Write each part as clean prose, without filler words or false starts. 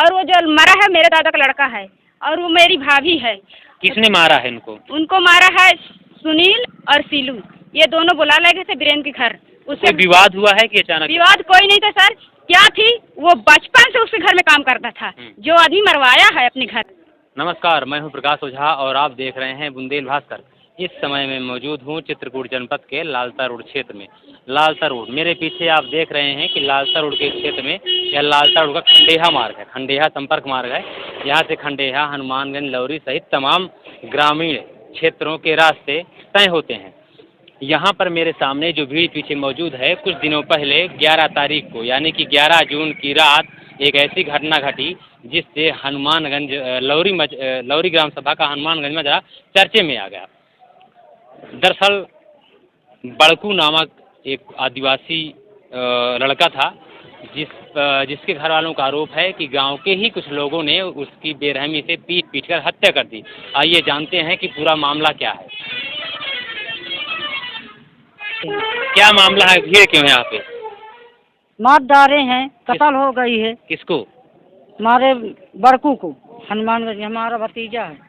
और वो जो मरा है मेरे दादा का लड़का है, और वो मेरी भाभी है। किसने मारा है इनको? उनको मारा है सुनील और सीलू, ये दोनों बुला ले गए थे वीरेंद्र के घर। उससे विवाद हुआ है कि अचानक? विवाद कोई नहीं था सर। क्या थी, वो बचपन से उसके घर में काम करता था, जो आदमी मरवाया है अपने घर। नमस्कार, मैं हूं प्रकाश ओझा और आप देख रहे हैं बुंदेल भास्कर। इस समय मैं मौजूद हूं चित्रकूट जनपद के लालता रोड क्षेत्र में। लालता रोड, मेरे पीछे आप देख रहे हैं कि लालता रोड के क्षेत्र में यह लालता रोड का खंडेहा मार्ग है, खंडेहा संपर्क मार्ग है। यहाँ से खंडेहा, हनुमानगंज, लौरी सहित तमाम ग्रामीण क्षेत्रों के रास्ते तय होते हैं। यहाँ पर मेरे सामने जो भीड़ पीछे मौजूद है, कुछ दिनों पहले 11 तारीख को यानी कि 11 जून की रात एक ऐसी घटना घटी जिससे हनुमानगंज लौरी ग्राम सभा का हनुमानगंज में जरा चर्चे में आ गया। दरअसल बड़कू नामक एक आदिवासी लड़का था जिसके घर वालों का आरोप है कि गांव के ही कुछ लोगों ने उसकी बेरहमी से पीट कर हत्या कर दी। आइए जानते हैं कि पूरा मामला क्या है। क्या मामला है, भीड़ क्यों है यहाँ पे? मार डाले हैं, कत्ल हो गई है। किसको? हमारे बड़कू को, हनुमानगंज, हमारा भतीजा है।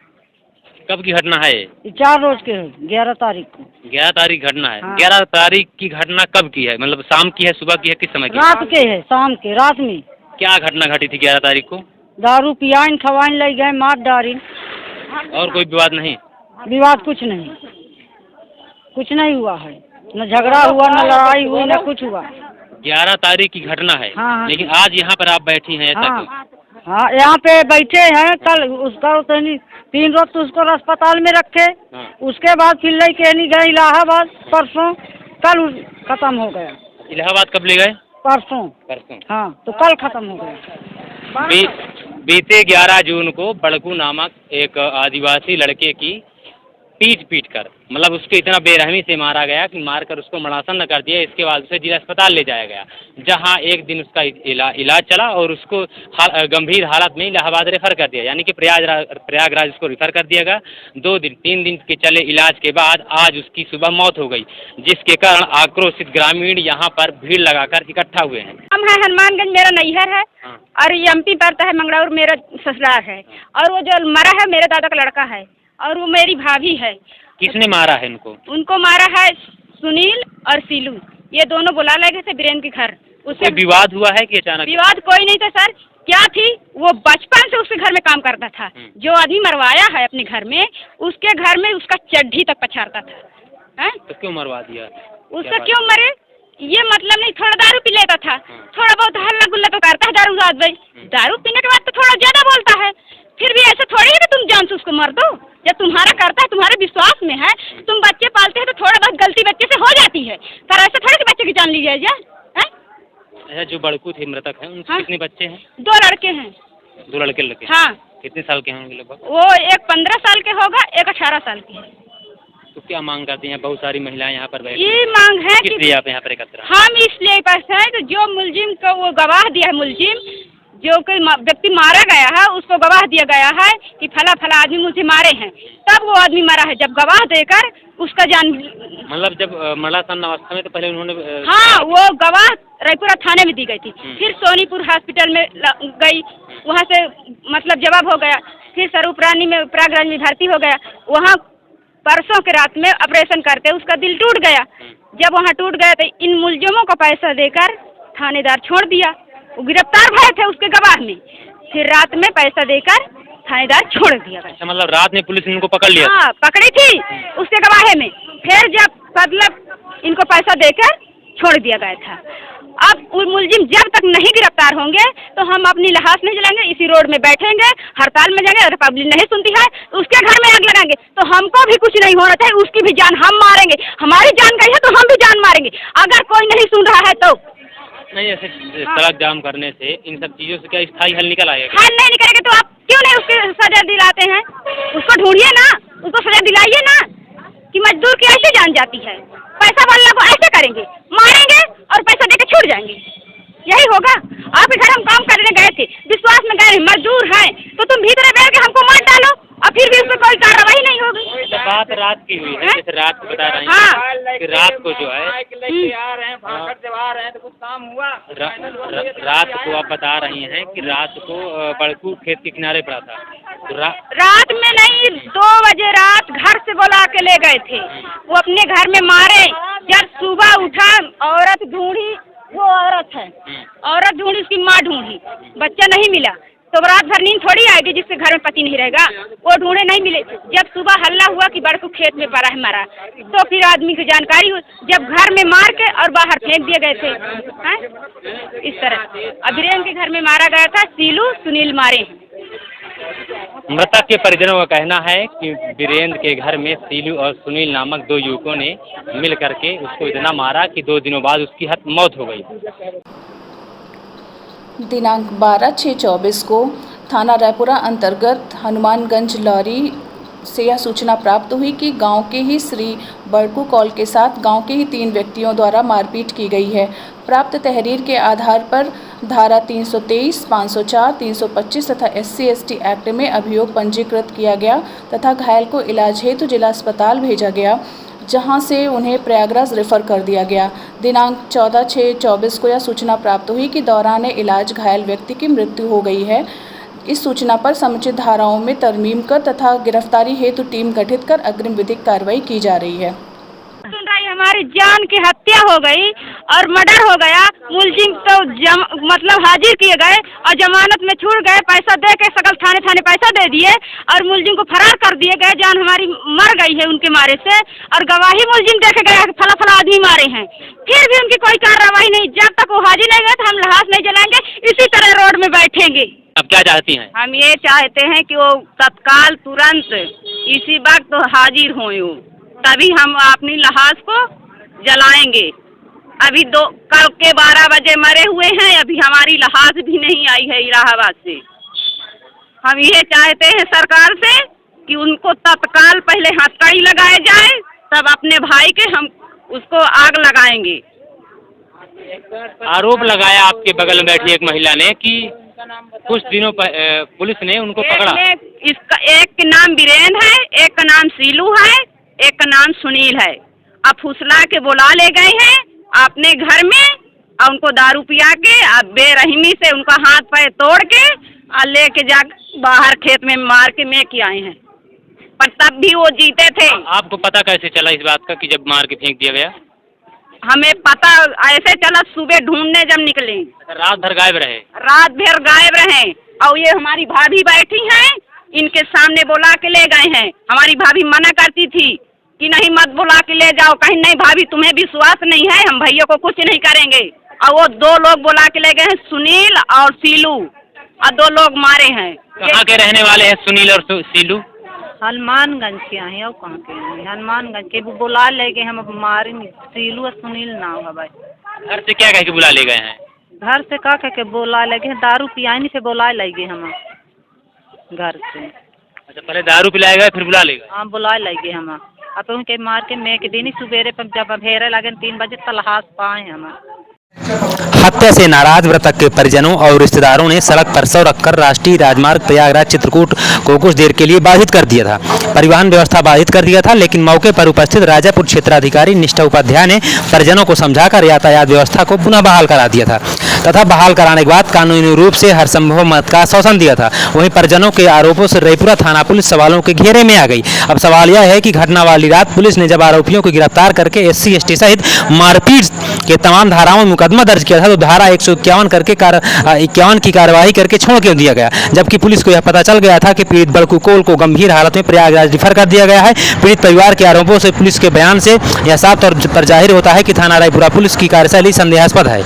कब की घटना है? 4 रोज के है, 11 तारीख को। 11 तारीख घटना है। हाँ। 11 तारीख की घटना कब की है? मतलब शाम की है, सुबह की है, किस समय की? रात के है, शाम के, रात में। क्या घटना घटी थी 11 तारीख को? दारू पियाइन खवाइन ले गए, मार डाली। और कोई विवाद नहीं? विवाद कुछ नहीं, कुछ नहीं हुआ है, न झगड़ा हुआ, न लड़ाई हुई, न कुछ हुआ। 11 तारीख की घटना है। हाँ। लेकिन आज यहाँ पर आप बैठी हैं, ऐसा क्यों? हाँ, यहाँ पे बैठे हैं। कल उसका 3 रोज तो उसको अस्पताल में रखे। हाँ। उसके बाद फिर ले के नहीं गए इलाहाबाद, परसों। कल खत्म हो गया। इलाहाबाद कब ले गए? परसों। हाँ, तो कल खत्म हो गया। बीते 11 जून को बड़कू नामक एक आदिवासी लड़के की पीट कर, मतलब उसको इतना बेरहमी से मारा गया कि मारकर उसको मरणासन कर दिया। इसके बाद उसे जिला अस्पताल ले जाया गया, जहां एक दिन उसका इलाज चला और उसको गंभीर हालत में इलाहाबाद रेफर कर दिया, यानी कि प्रयागराज उसको रेफर कर दिया गया। 3 दिन के चले इलाज के बाद आज उसकी सुबह मौत हो गई, जिसके कारण आक्रोशित ग्रामीण यहाँ पर भीड़ लगाकर इकट्ठा हुए हैं। हम है हनुमानगंज, मेरा नैहर है। हाँ। और एमपी पड़ता है मंगलौर, मेरा ससुराल है। और वो जो मरा है मेरे दादा का लड़का है, और वो मेरी भाभी है। किसने मारा है इनको? उनको मारा है सुनील और सीलू, ये दोनों बुला ले गए थे वीरेंद्र के घर। उससे विवाद हुआ है कि अचानक? विवाद कोई नहीं था सर। क्या थी, वो बचपन से उसके घर में काम करता था, जो आदमी मरवाया है अपने घर में, उसके घर में उसका चड्ढी तक पछाड़ता था। है? तो क्यों मरवा दिया? उसका क्यों मरे ये मतलब नहीं। थोड़ा दारू पी लेता था, थोड़ा बहुत हल्ला गुल्ला तो करता है दारू रात भाई। दारू पीने के बाद तो थोड़ा ज्यादा बोलता है। फिर भी ऐसे थोड़ी है कि तुम जान से उसको मर दो। जब तुम्हारा करता है, तुम्हारे विश्वास में है, तुम बच्चे पालते हैं तो थोड़ा बहुत गलती बच्चे से हो जाती है, पर ऐसे थोड़ी कि बच्चे की जान ली जाए। अच्छा, जो बड़कू थे मृतक हैं, उनके कितने बच्चे हैं? 2 लड़के हैं। 2 लड़के? हाँ। कितने साल के होंगे लगभग? वो एक 15 साल के होगा, एक 18 साल की है। तो क्या मांग करती हैं? बहुत सारी महिलाएं यहाँ पर बैठी ये मांग है कि इसलिए आप यहाँ पर एकत्र? हम इसलिए पास है कि जो मुलजिम को वो गवाह दिया है, मुलजिम जो कोई व्यक्ति मारा गया है, उसको गवाह दिया गया है कि फला आदमी मुझे मारे हैं, तब वो आदमी मरा है। जब गवाह देकर उसका जान, मतलब जब मरणासन अवस्था में, तो पहले उन्होंने हाँ, वो गवाह रायपुरा थाने में दी गई थी, फिर सोनीपुर हॉस्पिटल में गई, वहाँ से मतलब जवाब हो गया, फिर स्वरूप रानी में प्रयागराज में भर्ती हो गया। वहाँ परसों के रात में ऑपरेशन करते उसका दिल टूट गया। जब वहाँ टूट गया तो इन मुलजिमों को पैसा देकर थानेदार छोड़ दिया। वो गिरफ्तार भरे थे उसके गवाह में, फिर रात में पैसा देकर थानेदार छोड़ दिया गया। अच्छा, मतलब रात में पुलिस ने इनको पकड़ लिया? हाँ, पकड़ी थी उसके गवाह में, फिर जब मतलब इनको पैसा देकर छोड़ दिया गया था। अब वो मुलजिम जब तक नहीं गिरफ्तार होंगे तो हम अपनी लहास नहीं जलाएंगे, इसी रोड में बैठेंगे, हड़ताल में जाएंगे। अगर पब्लिक नहीं सुनती है तो उसके घर में आग लगाएंगे, तो हमको भी कुछ नहीं होना चाहिए, उसकी भी जान हम मारेंगे। हमारी जान गई है तो हम भी जान मारेंगे, अगर कोई नहीं सुन रहा है तो। नहीं, ऐसे सड़क जाम करने से इन सब चीजों से क्या स्थायी हल निकल आएगा? हल नहीं निकलेगा तो आप क्यों नहीं उसकी सजा दिलाते हैं? उसको ढूंढिए ना, उसको सजा दिलाइए ना, कि मजदूर की ऐसे जान जाती है। पैसा वाला को ऐसे करेंगे, मारेंगे और पैसा देके छूट जाएंगे, यही होगा। आपके घर हम काम करने गए थे, विश्वास में गए, मजदूर हैं, तो तुम भीतर बैठ के हमको मार डालो और फिर भी उस पर कोई कार्रवाई नहीं होगी। बात रात की हुई है, हैं? जैसे रात को बता रही हैं हाँ। कि रात को जो है रात को आप बता रही हैं कि रात को बड़कू खेत के किनारे पड़ा था, तो रात में नहीं, 2 बजे रात घर से बुला के ले गए थे, वो अपने घर में मारे। जब सुबह उठा, औरत ढूंढी, वो औरत है, औरत ढूंढी, उसकी माँ ढूंढी, बच्चा नहीं मिला, तो रात भर नींद थोड़ी आएगी जिसके घर में पति नहीं रहेगा। वो ढूंढे, नहीं मिले। जब सुबह हल्ला हुआ कि बड़कू खेत में पड़ा है मरा, तो फिर आदमी की जानकारी हुई, जब घर में मार के और बाहर फेंक दिए गए थे। हैं? इस तरह अभिरेन के घर में मारा गया था, सीलू सुनील मारे हैं। मृतक के परिजनों का कहना है कि वीरेंद्र के घर में सीलू और सुनील नामक 2 युवकों ने मिल करके उसको इतना मारा कि 2 दिनों बाद उसकी मौत हो गई। दिनांक 12/6/24 को थाना रायपुरा अंतर्गत हनुमानगंज लॉरी से यह सूचना प्राप्त हुई कि गांव के ही श्री बड़कू कौल के साथ गांव के ही 3 व्यक्तियों द्वारा मारपीट की गई है। प्राप्त तहरीर के आधार पर धारा 323, 504, 325 तथा SC/ST एक्ट में अभियोग पंजीकृत किया गया तथा घायल को इलाज हेतु जिला अस्पताल भेजा गया, जहां से उन्हें प्रयागराज रेफर कर दिया गया। दिनांक 14/6/24 को यह सूचना प्राप्त हुई कि दौरान इलाज घायल व्यक्ति की मृत्यु हो गई है। इस सूचना पर समुचित धाराओं में तरमीम कर तथा गिरफ्तारी हेतु टीम गठित कर अग्रिम विधिक कार्रवाई की जा रही है। सुन रही, हमारी जान की हत्या हो गई और मर्डर हो गया। मुलजिम तो मतलब हाजिर किए गए और जमानत में छूट गए, पैसा दे के सकल थाने पैसा दे दिए और मुलजिम को फरार कर दिए गए। जान हमारी मर गई है उनके मारे से, और गवाही मुलजिम देखे गया कि फला आदमी मारे हैं, फिर भी उनकी कोई कार्रवाई नहीं। जब तक वो हाजिर नहीं गए तो हम लाश नहीं जलाएंगे, इसी तरह रोड में बैठेंगे। अब क्या चाहती हैं? हम ये चाहते हैं कि वो तत्काल तुरंत इसी वक्त हाजिर हों, तभी हम अपनी लाश को जलाएंगे। अभी कल के 12 बजे मरे हुए हैं, अभी हमारी लाश भी नहीं आई है इलाहाबाद से। हम ये चाहते हैं सरकार से कि उनको तत्काल पहले हथकड़ी लगाए जाए, तब अपने भाई के हम उसको आग लगाएंगे। आरोप लगाया आपके बगल में बैठी एक महिला ने कि कुछ दिनों पुलिस ने उनको पकड़ा। एक का नाम वीरेंद्र है, एक का नाम सीलू है, एक का नाम सुनील है। अब फुसला के बुला ले गए हैं अपने घर में और उनको दारू पिया के अब बेरहमी से उनका हाथ पैर तोड़ के और लेके जा बाहर खेत में मार के मैं के आए हैं, पर तब भी वो जीते थे। आपको पता कैसे चला इस बात का कि जब मार के फेंक दिया गया? हमें पता ऐसे चला, सुबह ढूंढने जब निकले। रात भर गायब रहे? रात भर गायब रहे। और ये हमारी भाभी बैठी हैं, इनके सामने बुला के ले गए हैं। हमारी भाभी मना करती थी कि नहीं मत बुला के ले जाओ, कहीं नहीं भाभी तुम्हें विश्वास नहीं है, हम भैया को कुछ नहीं करेंगे। और वो 2 लोग बुला के ले गए हैं, सुनील और सीलू, और 2 लोग मारे हैं। कहाँ के रहने वाले हैं सुनील और सीलू? हनुमानगंज के हैं। और कहाँ के हैं? हनुमानगंज के। वो बुला ले गए, हम मारे सीलू और सुनील ना होगा भाई। घर से क्या कह के बुला ले गए हैं? घर से का कह के बुला ले गए, दारू पियानी से बुला ले गए हम घर से। अच्छा, पहले दारू पिलाए गए फिर बुला ले गए? हाँ, बुला ले गए हम। अब उनके मार के मैं के दिन ही सुबेरे पर जब भेरे लगे 3 बजे तलाश पाए हम। हत्या से नाराज मृतक के परिजनों और रिश्तेदारों ने सड़क पर शव रखकर राष्ट्रीय राजमार्ग प्रयागराज चित्रकूट को कुछ देर के लिए बाधित कर दिया था। परिवहन व्यवस्था बाधित कर दिया था, लेकिन मौके पर उपस्थित राजापुर क्षेत्राधिकारी निष्ठा उपाध्याय ने परिजनों को समझाकर यातायात व्यवस्था को पुनः बहाल करा दिया था तथा बहाल कराने के बाद कानूनी रूप से हर संभव मदद का आश्वासन दिया था। वहीं परिजनों के आरोपों से रायपुरा थाना पुलिस सवालों के घेरे में आ गई। अब सवाल यह है कि घटना वाली रात पुलिस ने जब आरोपियों को गिरफ्तार करके SC/ST सहित मारपीट के तमाम धाराओं में मुकदमा दर्ज किया था, तो धारा 151 करके 51 की कार्यवाही करके छोड़ क्यों दिया गया, जबकि पुलिस को यह पता चल गया था कि पीड़ित बड़कू कौल को गंभीर हालत में प्रयागराज रिफर कर दिया गया है। पीड़ित परिवार के आरोपों से पुलिस के बयान से यह साफ तौर पर जाहिर होता है कि थाना रायपुरा पुलिस की कार्यशैली संदेहास्पद है।